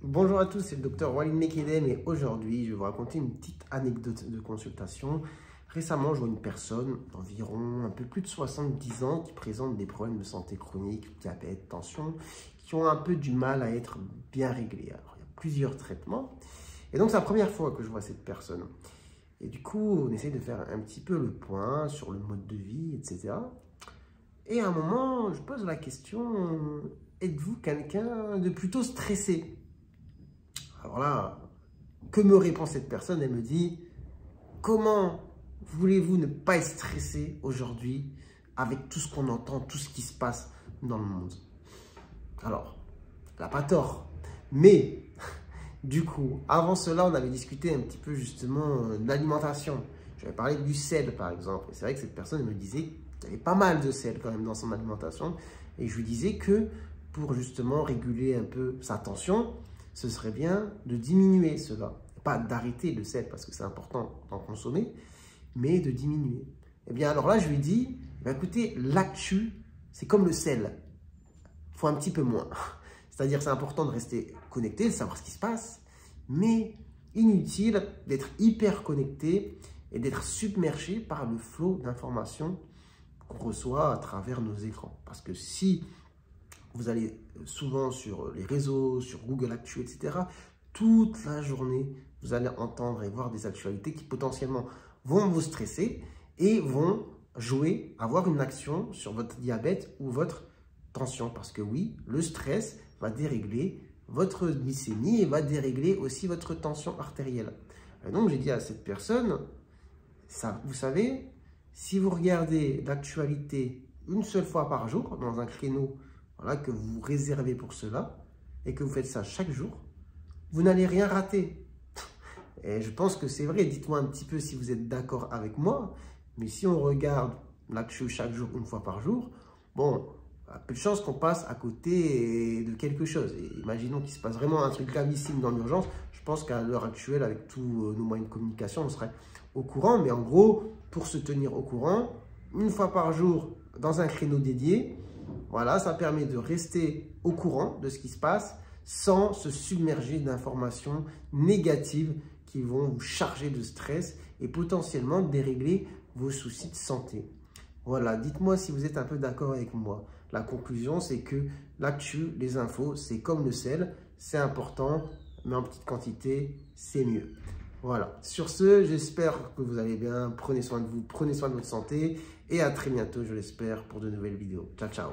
Bonjour à tous, c'est le docteur Walid Mekedem et aujourd'hui je vais vous raconter une petite anecdote de consultation. Récemment, je vois une personne d'environ un peu plus de 70 ans qui présente des problèmes de santé chronique, diabète, tension, qui ont un peu du mal à être bien réglés. Alors, il y a plusieurs traitements et donc c'est la première fois que je vois cette personne. Et du coup, on essaie de faire un petit peu le point sur le mode de vie, etc. Et à un moment, je pose la question, êtes-vous quelqu'un de plutôt stressé ? Alors là, que me répond cette personne? Elle me dit, comment voulez-vous ne pas être stressé aujourd'hui avec tout ce qu'on entend, tout ce qui se passe dans le monde? Alors, elle n'a pas tort. Mais, du coup, avant cela, on avait discuté un petit peu justement de l'alimentation. J'avais parlé du sel, par exemple. Et c'est vrai que cette personne me disait qu'il y avait pas mal de sel quand même dans son alimentation. Et je lui disais que pour justement réguler un peu sa tension, ce serait bien de diminuer cela. Pas d'arrêter le sel parce que c'est important d'en consommer, mais de diminuer. Eh bien, alors là, je lui dis, écoutez, l'actu, c'est comme le sel. Il faut un petit peu moins. C'est-à-dire, c'est important de rester connecté, de savoir ce qui se passe, mais inutile d'être hyper connecté et d'être submergé par le flot d'informations qu'on reçoit à travers nos écrans. Parce que si vous allez souvent sur les réseaux, sur Google Actu, etc. toute la journée, vous allez entendre et voir des actualités qui potentiellement vont vous stresser et vont jouer, avoir une action sur votre diabète ou votre tension. Parce que oui, le stress va dérégler votre glycémie et va dérégler aussi votre tension artérielle. Et donc, j'ai dit à cette personne, ça, vous savez, si vous regardez l'actualité une seule fois par jour, dans un créneau que vous réservez pour cela, et que vous faites ça chaque jour, vous n'allez rien rater. Et je pense que c'est vrai, dites-moi un petit peu si vous êtes d'accord avec moi, mais si on regarde l'actu chaque jour, une fois par jour, bon, il y a peu de chances qu'on passe à côté de quelque chose. Et imaginons qu'il se passe vraiment un truc gravissime dans l'urgence, je pense qu'à l'heure actuelle, avec tous nos moyens de communication, on serait au courant, mais en gros, pour se tenir au courant, une fois par jour, dans un créneau dédié, voilà, ça permet de rester au courant de ce qui se passe sans se submerger d'informations négatives qui vont vous charger de stress et potentiellement dérégler vos soucis de santé. Voilà, dites-moi si vous êtes un peu d'accord avec moi. La conclusion, c'est que l'actu, les infos, c'est comme le sel, c'est important, mais en petite quantité, c'est mieux. Voilà, sur ce, j'espère que vous allez bien. Prenez soin de vous, prenez soin de votre santé et à très bientôt, je l'espère, pour de nouvelles vidéos. Ciao, ciao.